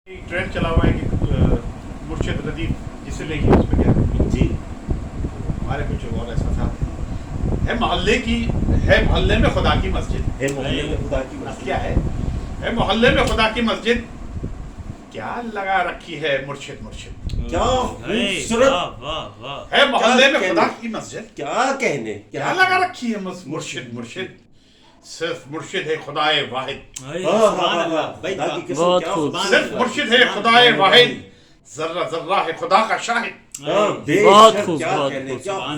ایک ٹرینڈ چلا ہوا ہے کہ مرشد ردیف جسے لے کے اس پہ کیا جی ہمارے کچھ اور ایسا تھا ہے محلے میں خدا کی مسجد ہے محلے میں خدا کی مسجد کیا ہے محلے میں خدا کی مسجد کیا لگا رکھی ہے مرشد کیا خوبصورت ہے محلے میں خدا کی مسجد کیا کہنے کیا لگا رکھی ہے مرشد صرف مرشد ہے خدائے واحد بہت صرف مرشد ہے خدائے واحد ذرہ ذرہ ہے خدا کا شاہد بہت خوب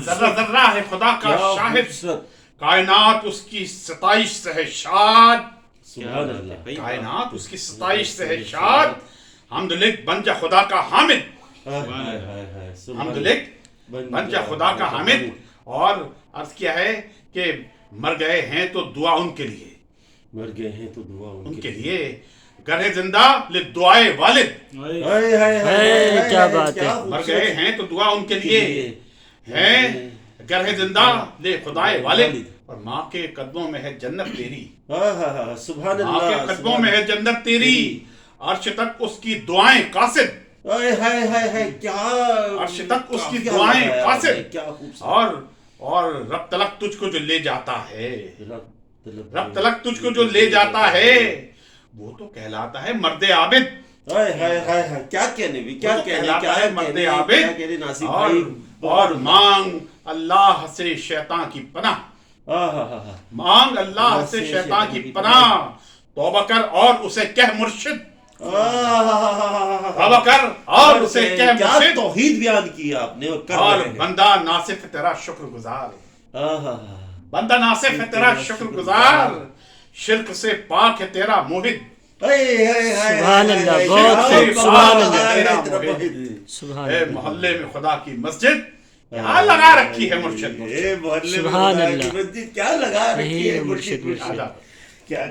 ذرہ ذرہ ہے خدا کا شاہد کائنات اس کی ستائش سے ہے شاد کائنات اس کی ستائش سے ہے شاد حمد لکھ بن جا خدا کا حامد حمد لکھ بن جا خدا کا حامد اور عرض کیا ہے کہ مر گئے ہیں تو دعا ان کے لیے مر گئے ہیں تو دعا ان کے لیے گرہ زندہ لدعائے والد کیا بات ہے مر گئے ہیں تو دعا ان کے لیے ہیں گرہ زندہ لے خدائے والد اور ماں کے قدموں میں ہے جنت تیری سبحان ماں کے اللہ قدموں میں ہے جنت تیری عرش تک اس کی دعائیں قاصد کیا عرش تک اس کی دعائیں قاصد کیا خوبصورت اور رب تلک تجھ کو جو لے جاتا ہے رب تلک تجھ کو جو لے جاتا ہے وہ تو کہلاتا ہے مرد عابد کیا کہنے بھی کیا کہنے مرد عابد اور مانگ اللہ سے شیطان کی پناہ مانگ اللہ سے شیطان کی پناہ توبہ کر اور اسے کہہ مرشد توبہ کر اور اسے کہہ مرشد توحید بیان کی آپ نے اور بندہ ناصف تیرا شکر گزار بندہ ناصف ہے تیرا شکر گزار شرک سے پاک ہے تیرا موحد سبحان اللہ بہت سبحان اللہ اے محلے میں خدا کی مسجد کیا لگا رکھی ہے مرشد محلے میں خدا کی مسجد کیا لگا رکھی ہے مرشد کیا